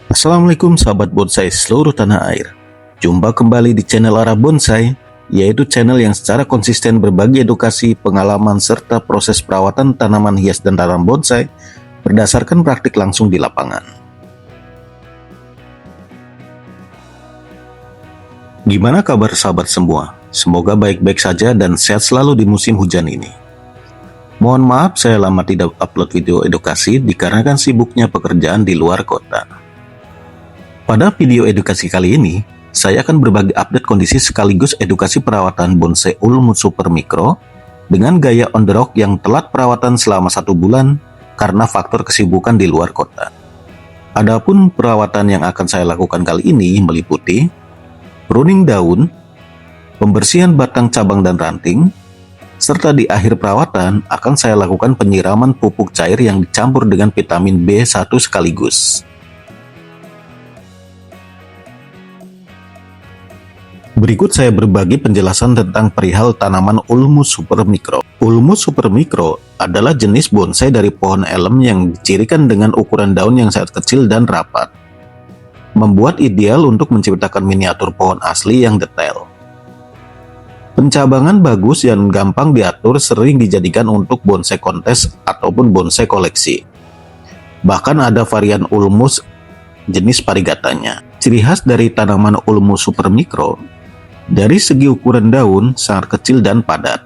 Assalamualaikum sahabat bonsai seluruh tanah air. Jumpa kembali di channel Arah Bonsai, yaitu channel yang secara konsisten berbagi edukasi, pengalaman, serta proses perawatan tanaman hias dan tanaman bonsai berdasarkan praktik langsung di lapangan. Gimana kabar sahabat semua? Semoga baik-baik saja dan sehat selalu di musim hujan ini. Mohon maaf saya lama tidak upload video edukasi dikarenakan sibuknya pekerjaan di luar kota. Pada video edukasi kali ini, saya akan berbagi update kondisi sekaligus edukasi perawatan bonsai Ulmus Super Micro dengan gaya on the rock yang telat perawatan selama 1 bulan karena faktor kesibukan di luar kota. Adapun perawatan yang akan saya lakukan kali ini meliputi pruning daun, pembersihan batang cabang dan ranting, serta di akhir perawatan akan saya lakukan penyiraman pupuk cair yang dicampur dengan vitamin B1 sekaligus. Berikut saya berbagi penjelasan tentang perihal tanaman Ulmus Super Micro. Ulmus Super Micro adalah jenis bonsai dari pohon elem yang dicirikan dengan ukuran daun yang sangat kecil dan rapat, membuat ideal untuk menciptakan miniatur pohon asli yang detail. Pencabangan bagus dan gampang diatur sering dijadikan untuk bonsai kontes ataupun bonsai koleksi. Bahkan ada varian Ulmus jenis parigatanya. Ciri khas dari tanaman Ulmus Super Micro, dari segi ukuran daun sangat kecil dan padat,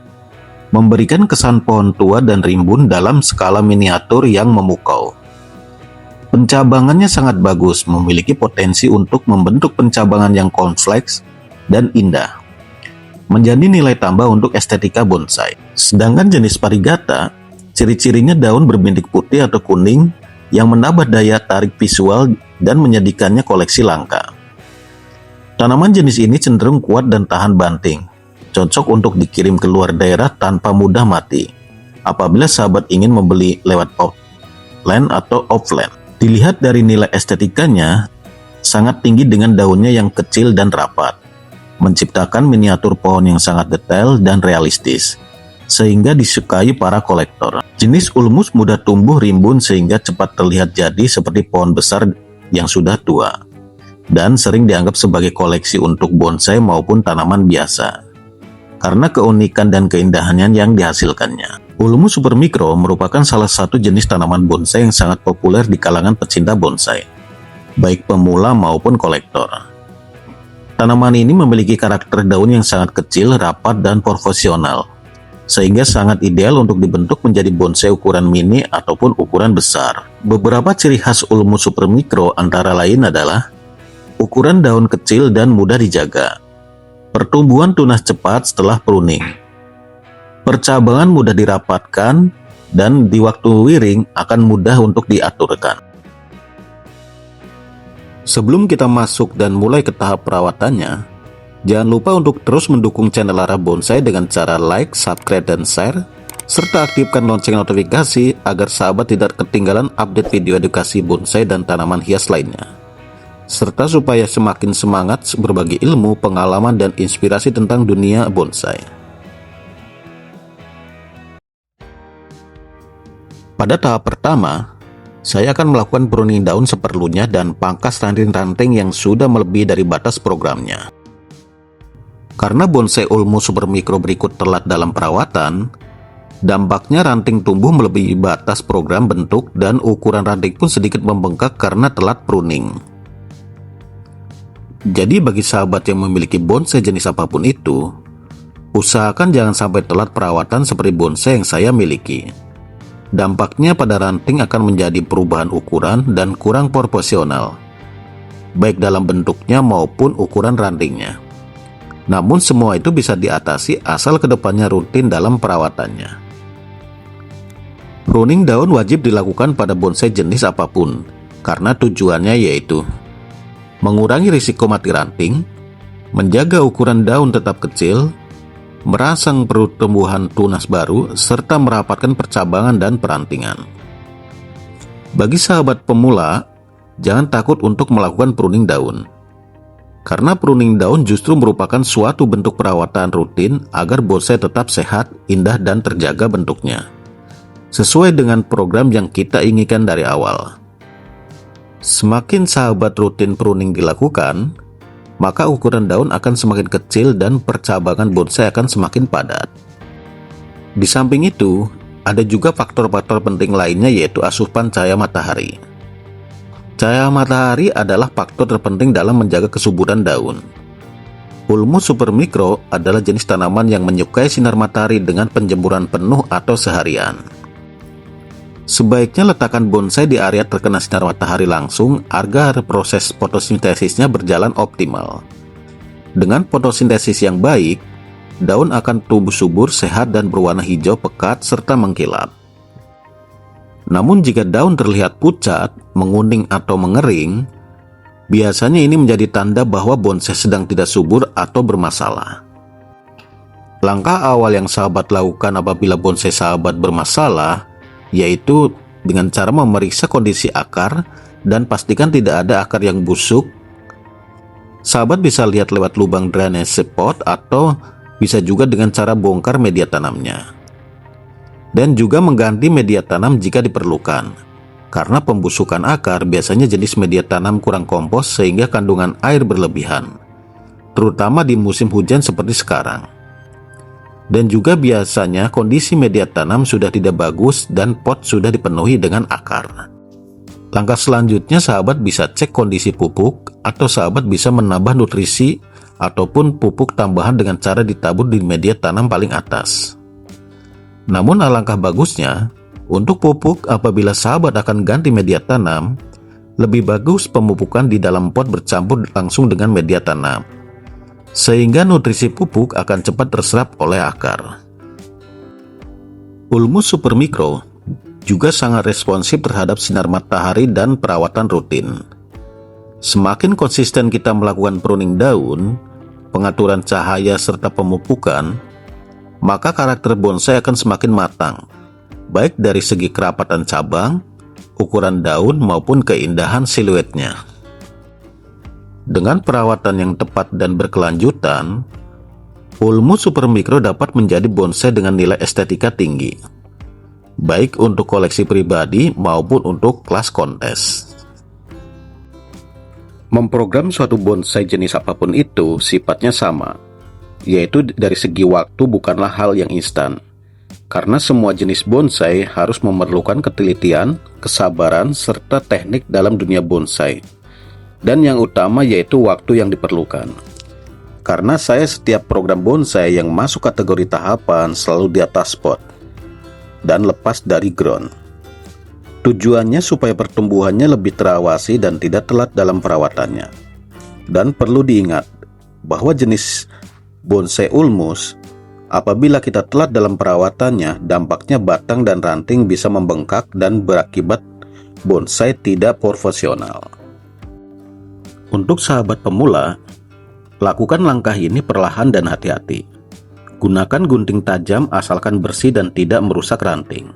memberikan kesan pohon tua dan rimbun dalam skala miniatur yang memukau. Pencabangannya sangat bagus, memiliki potensi untuk membentuk pencabangan yang kompleks dan indah, menjadi nilai tambah untuk estetika bonsai. Sedangkan jenis parigata, ciri-cirinya daun berbintik putih atau kuning yang menambah daya tarik visual dan menjadikannya koleksi langka. Tanaman jenis ini cenderung kuat dan tahan banting, cocok untuk dikirim ke luar daerah tanpa mudah mati apabila sahabat ingin membeli lewat offline atau offline. Dilihat dari nilai estetikanya, sangat tinggi dengan daunnya yang kecil dan rapat, menciptakan miniatur pohon yang sangat detail dan realistis, sehingga disukai para kolektor. Jenis Ulmus mudah tumbuh rimbun sehingga cepat terlihat jadi seperti pohon besar yang sudah tua, dan sering dianggap sebagai koleksi untuk bonsai maupun tanaman biasa, karena keunikan dan keindahannya yang dihasilkannya. Ulmus Super Micro merupakan salah satu jenis tanaman bonsai yang sangat populer di kalangan pecinta bonsai, baik pemula maupun kolektor. Tanaman ini memiliki karakter daun yang sangat kecil, rapat, dan proporsional, sehingga sangat ideal untuk dibentuk menjadi bonsai ukuran mini ataupun ukuran besar. Beberapa ciri khas Ulmus Super Micro antara lain adalah ukuran daun kecil dan mudah dijaga, pertumbuhan tunas cepat setelah pruning, percabangan mudah dirapatkan, dan di waktu wiring akan mudah untuk diaturkan. Sebelum kita masuk dan mulai ke tahap perawatannya, jangan lupa untuk terus mendukung channel Arah Bonsai dengan cara like, subscribe, dan share, serta aktifkan lonceng notifikasi agar sahabat tidak ketinggalan update video edukasi bonsai dan tanaman hias lainnya, serta supaya semakin semangat berbagi ilmu, pengalaman, dan inspirasi tentang dunia bonsai. Pada tahap pertama, saya akan melakukan pruning daun seperlunya dan pangkas ranting-ranting yang sudah melebihi dari batas programnya. Karena bonsai Ulmus Super Micro berikut telat dalam perawatan, dampaknya ranting tumbuh melebihi batas program bentuk dan ukuran ranting pun sedikit membengkak karena telat pruning. Jadi bagi sahabat yang memiliki bonsai jenis apapun itu, usahakan jangan sampai telat perawatan seperti bonsai yang saya miliki. Dampaknya pada ranting akan menjadi perubahan ukuran dan kurang proporsional, baik dalam bentuknya maupun ukuran rantingnya. Namun semua itu bisa diatasi asal kedepannya rutin dalam perawatannya. Pruning daun wajib dilakukan pada bonsai jenis apapun, karena tujuannya yaitu mengurangi risiko mati ranting, menjaga ukuran daun tetap kecil, merangsang pertumbuhan tunas baru, serta merapatkan percabangan dan perantingan. Bagi sahabat pemula, jangan takut untuk melakukan pruning daun, karena pruning daun justru merupakan suatu bentuk perawatan rutin agar bonsai tetap sehat, indah, dan terjaga bentuknya, sesuai dengan program yang kita inginkan dari awal. Semakin sahabat rutin pruning dilakukan, maka ukuran daun akan semakin kecil dan percabangan bonsai akan semakin padat. Di samping itu, ada juga faktor-faktor penting lainnya, yaitu asupan cahaya matahari. Cahaya matahari adalah faktor terpenting dalam menjaga kesuburan daun. Ulmus supermikro adalah jenis tanaman yang menyukai sinar matahari dengan penjemuran penuh atau seharian. Sebaiknya letakkan bonsai di area terkena sinar matahari langsung agar proses fotosintesisnya berjalan optimal. Dengan fotosintesis yang baik, daun akan tumbuh subur, sehat, dan berwarna hijau pekat serta mengkilap. Namun jika daun terlihat pucat, menguning, atau mengering, biasanya ini menjadi tanda bahwa bonsai sedang tidak subur atau bermasalah. Langkah awal yang sahabat lakukan apabila bonsai sahabat bermasalah yaitu dengan cara memeriksa kondisi akar dan pastikan tidak ada akar yang busuk. Sahabat bisa lihat lewat lubang drainase pot atau bisa juga dengan cara bongkar media tanamnya. Dan juga mengganti media tanam jika diperlukan. Karena pembusukan akar biasanya jenis media tanam kurang kompos sehingga kandungan air berlebihan, terutama di musim hujan seperti sekarang. Dan juga biasanya kondisi media tanam sudah tidak bagus dan pot sudah dipenuhi dengan akar. Langkah selanjutnya sahabat bisa cek kondisi pupuk atau sahabat bisa menambah nutrisi ataupun pupuk tambahan dengan cara ditabur di media tanam paling atas. Namun alangkah bagusnya, untuk pupuk apabila sahabat akan ganti media tanam, lebih bagus pemupukan di dalam pot bercampur langsung dengan media tanam, sehingga nutrisi pupuk akan cepat terserap oleh akar. Ulmus supermikro juga sangat responsif terhadap sinar matahari dan perawatan rutin. Semakin konsisten kita melakukan pruning daun, pengaturan cahaya serta pemupukan, maka karakter bonsai akan semakin matang, baik dari segi kerapatan cabang, ukuran daun maupun keindahan siluetnya. Dengan perawatan yang tepat dan berkelanjutan, Ulmus supermikro dapat menjadi bonsai dengan nilai estetika tinggi, baik untuk koleksi pribadi maupun untuk kelas kontes. Memprogram suatu bonsai jenis apapun itu sifatnya sama, yaitu dari segi waktu bukanlah hal yang instan, karena semua jenis bonsai harus memerlukan ketelitian, kesabaran, serta teknik dalam dunia bonsai. Dan yang utama yaitu waktu yang diperlukan. Karena saya setiap program bonsai yang masuk kategori tahapan selalu di atas pot dan lepas dari ground. Tujuannya supaya pertumbuhannya lebih terawasi dan tidak telat dalam perawatannya. Dan perlu diingat bahwa jenis bonsai ulmus, apabila kita telat dalam perawatannya, dampaknya batang dan ranting bisa membengkak dan berakibat bonsai tidak profesional. Untuk sahabat pemula, lakukan langkah ini perlahan dan hati-hati. Gunakan gunting tajam asalkan bersih dan tidak merusak ranting.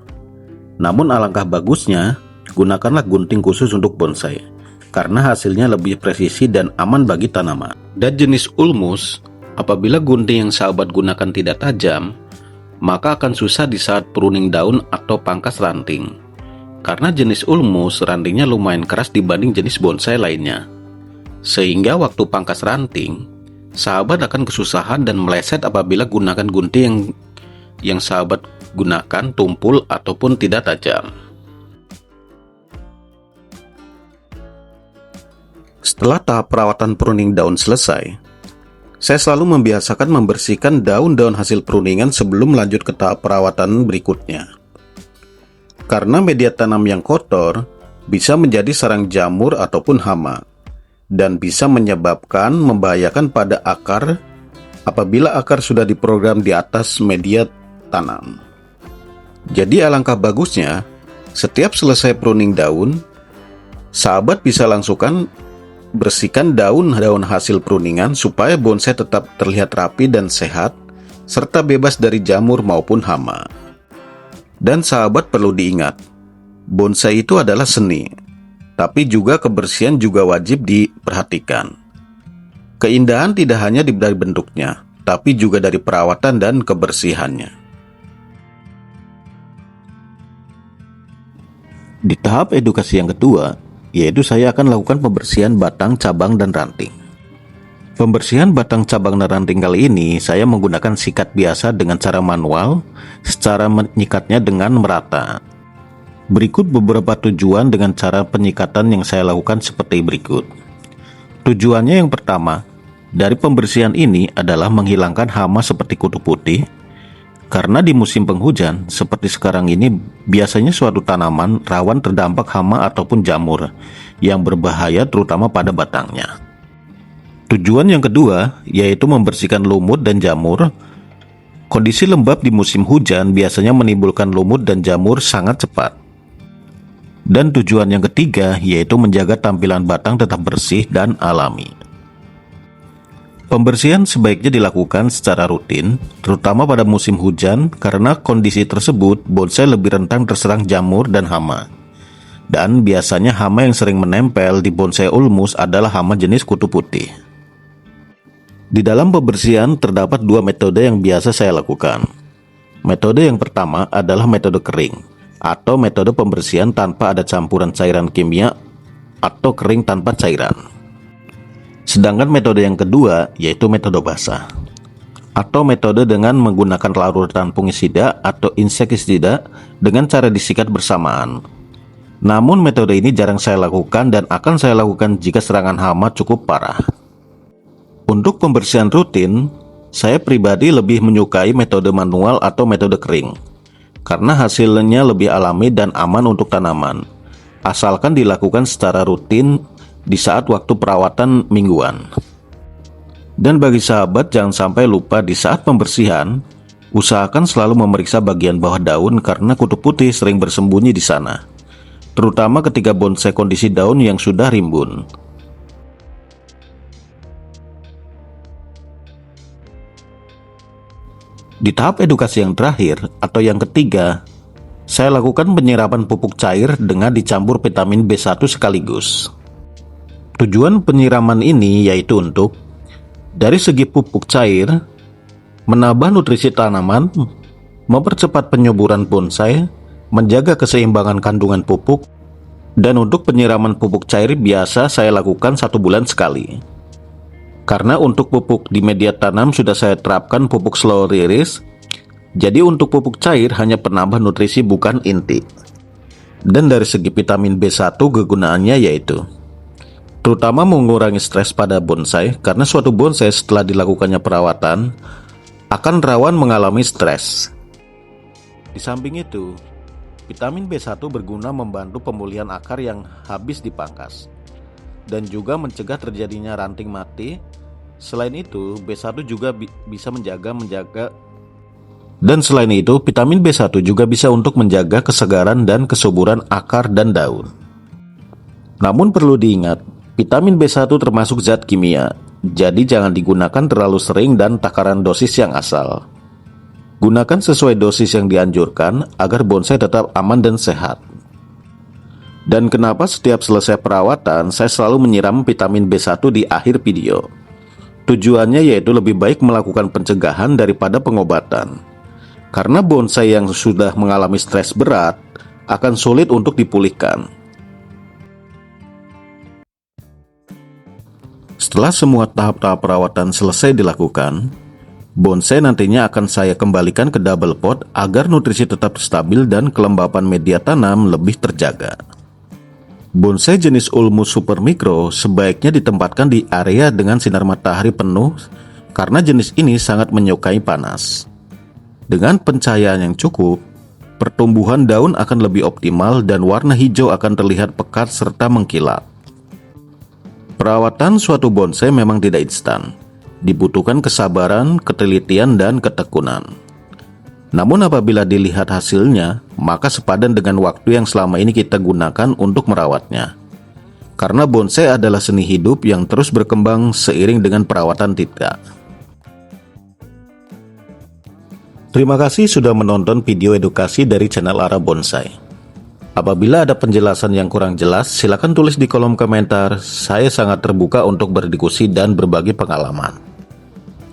Namun alangkah bagusnya, gunakanlah gunting khusus untuk bonsai, karena hasilnya lebih presisi dan aman bagi tanaman. Dan jenis ulmus, apabila gunting yang sahabat gunakan tidak tajam, maka akan susah di saat pruning daun atau pangkas ranting. Karena jenis ulmus, rantingnya lumayan keras dibanding jenis bonsai lainnya. Sehingga waktu pangkas ranting, sahabat akan kesusahan dan meleset apabila gunakan gunting yang sahabat gunakan tumpul ataupun tidak tajam. Setelah tahap perawatan pruning daun selesai, saya selalu membiasakan membersihkan daun-daun hasil pruningan sebelum lanjut ke tahap perawatan berikutnya. Karena media tanam yang kotor bisa menjadi sarang jamur ataupun hama, dan bisa menyebabkan membahayakan pada akar apabila akar sudah diprogram di atas media tanam. Jadi alangkah bagusnya, setiap selesai pruning daun, sahabat bisa langsungkan bersihkan daun-daun hasil pruningan supaya bonsai tetap terlihat rapi dan sehat, serta bebas dari jamur maupun hama. Dan sahabat perlu diingat, bonsai itu adalah seni, tapi juga kebersihan juga wajib diperhatikan. Keindahan tidak hanya dari bentuknya, tapi juga dari perawatan dan kebersihannya. Di tahap edukasi yang kedua, yaitu saya akan lakukan pembersihan batang, cabang, dan ranting. Pembersihan batang, cabang, dan ranting kali ini saya menggunakan sikat biasa dengan cara manual, secara menyikatnya dengan merata. Berikut beberapa tujuan dengan cara penyikatan yang saya lakukan seperti berikut. Tujuannya yang pertama, dari pembersihan ini adalah menghilangkan hama seperti kutu putih, karena di musim penghujan seperti sekarang ini biasanya suatu tanaman rawan terdampak hama ataupun jamur yang berbahaya terutama pada batangnya. Tujuan yang kedua yaitu membersihkan lumut dan jamur. Kondisi lembab di musim hujan biasanya menimbulkan lumut dan jamur sangat cepat. Dan tujuan yang ketiga yaitu menjaga tampilan batang tetap bersih dan alami. Pembersihan sebaiknya dilakukan secara rutin, terutama pada musim hujan karena kondisi tersebut bonsai lebih rentan terserang jamur dan hama. Dan biasanya hama yang sering menempel di bonsai ulmus adalah hama jenis kutu putih. Di dalam pembersihan terdapat dua metode yang biasa saya lakukan. Metode yang pertama adalah metode kering, atau metode pembersihan tanpa ada campuran cairan kimia atau kering tanpa cairan. Sedangkan metode yang kedua yaitu metode basah, atau metode dengan menggunakan larutan fungisida atau insektisida dengan cara disikat bersamaan. Namun metode ini jarang saya lakukan dan akan saya lakukan jika serangan hama cukup parah. Untuk pembersihan rutin, saya pribadi lebih menyukai metode manual atau metode kering, karena hasilnya lebih alami dan aman untuk tanaman, asalkan dilakukan secara rutin di saat waktu perawatan mingguan. Dan bagi sahabat, jangan sampai lupa di saat pembersihan, usahakan selalu memeriksa bagian bawah daun karena kutu putih sering bersembunyi di sana, terutama ketika bonsai kondisi daun yang sudah rimbun. Di tahap edukasi yang terakhir atau yang ketiga, saya lakukan penyiraman pupuk cair dengan dicampur vitamin B1 sekaligus. Tujuan penyiraman ini yaitu untuk dari segi pupuk cair, menambah nutrisi tanaman, mempercepat penyuburan bonsai, menjaga keseimbangan kandungan pupuk, dan untuk penyiraman pupuk cair biasa saya lakukan 1 bulan sekali. Karena untuk pupuk di media tanam sudah saya terapkan pupuk slow release, jadi untuk pupuk cair hanya penambah nutrisi bukan inti. Dan dari segi vitamin B1 kegunaannya yaitu terutama mengurangi stres pada bonsai, karena suatu bonsai setelah dilakukannya perawatan akan rawan mengalami stres. Di samping itu, vitamin B1 berguna membantu pemulihan akar yang habis dipangkas dan juga mencegah terjadinya ranting mati. Selain itu, B1 juga bisa dan selain itu, vitamin B1 juga bisa untuk menjaga kesegaran dan kesuburan akar dan daun. Namun perlu diingat, vitamin B1 termasuk zat kimia, jadi jangan digunakan terlalu sering dan takaran dosis yang asal. Gunakan sesuai dosis yang dianjurkan agar bonsai tetap aman dan sehat. Dan kenapa setiap selesai perawatan saya selalu menyiram vitamin B1 di akhir video? Tujuannya yaitu lebih baik melakukan pencegahan daripada pengobatan. Karena bonsai yang sudah mengalami stres berat akan sulit untuk dipulihkan. Setelah semua tahap-tahap perawatan selesai dilakukan, bonsai nantinya akan saya kembalikan ke double pot agar nutrisi tetap stabil dan kelembapan media tanam lebih terjaga. Bonsai jenis Ulmus Super Micro sebaiknya ditempatkan di area dengan sinar matahari penuh karena jenis ini sangat menyukai panas. Dengan pencahayaan yang cukup, pertumbuhan daun akan lebih optimal dan warna hijau akan terlihat pekat serta mengkilap. Perawatan suatu bonsai memang tidak instan, dibutuhkan kesabaran, ketelitian, dan ketekunan. Namun apabila dilihat hasilnya, maka sepadan dengan waktu yang selama ini kita gunakan untuk merawatnya. Karena bonsai adalah seni hidup yang terus berkembang seiring dengan perawatan kita. Terima kasih sudah menonton video edukasi dari channel Ara Bonsai. Apabila ada penjelasan yang kurang jelas, silakan tulis di kolom komentar. Saya sangat terbuka untuk berdiskusi dan berbagi pengalaman.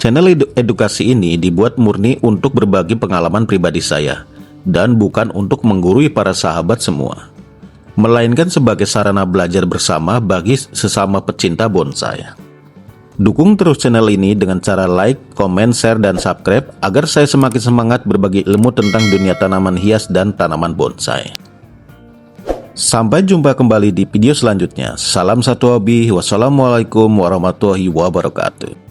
Channel edukasi ini dibuat murni untuk berbagi pengalaman pribadi saya, dan bukan untuk menggurui para sahabat semua. melainkan sebagai sarana belajar bersama bagi sesama pecinta bonsai. Dukung terus channel ini dengan cara like, komen, share, dan subscribe agar saya semakin semangat berbagi ilmu tentang dunia tanaman hias dan tanaman bonsai. Sampai jumpa kembali di video selanjutnya. Salam satu hobi. Wassalamualaikum warahmatullahi wabarakatuh.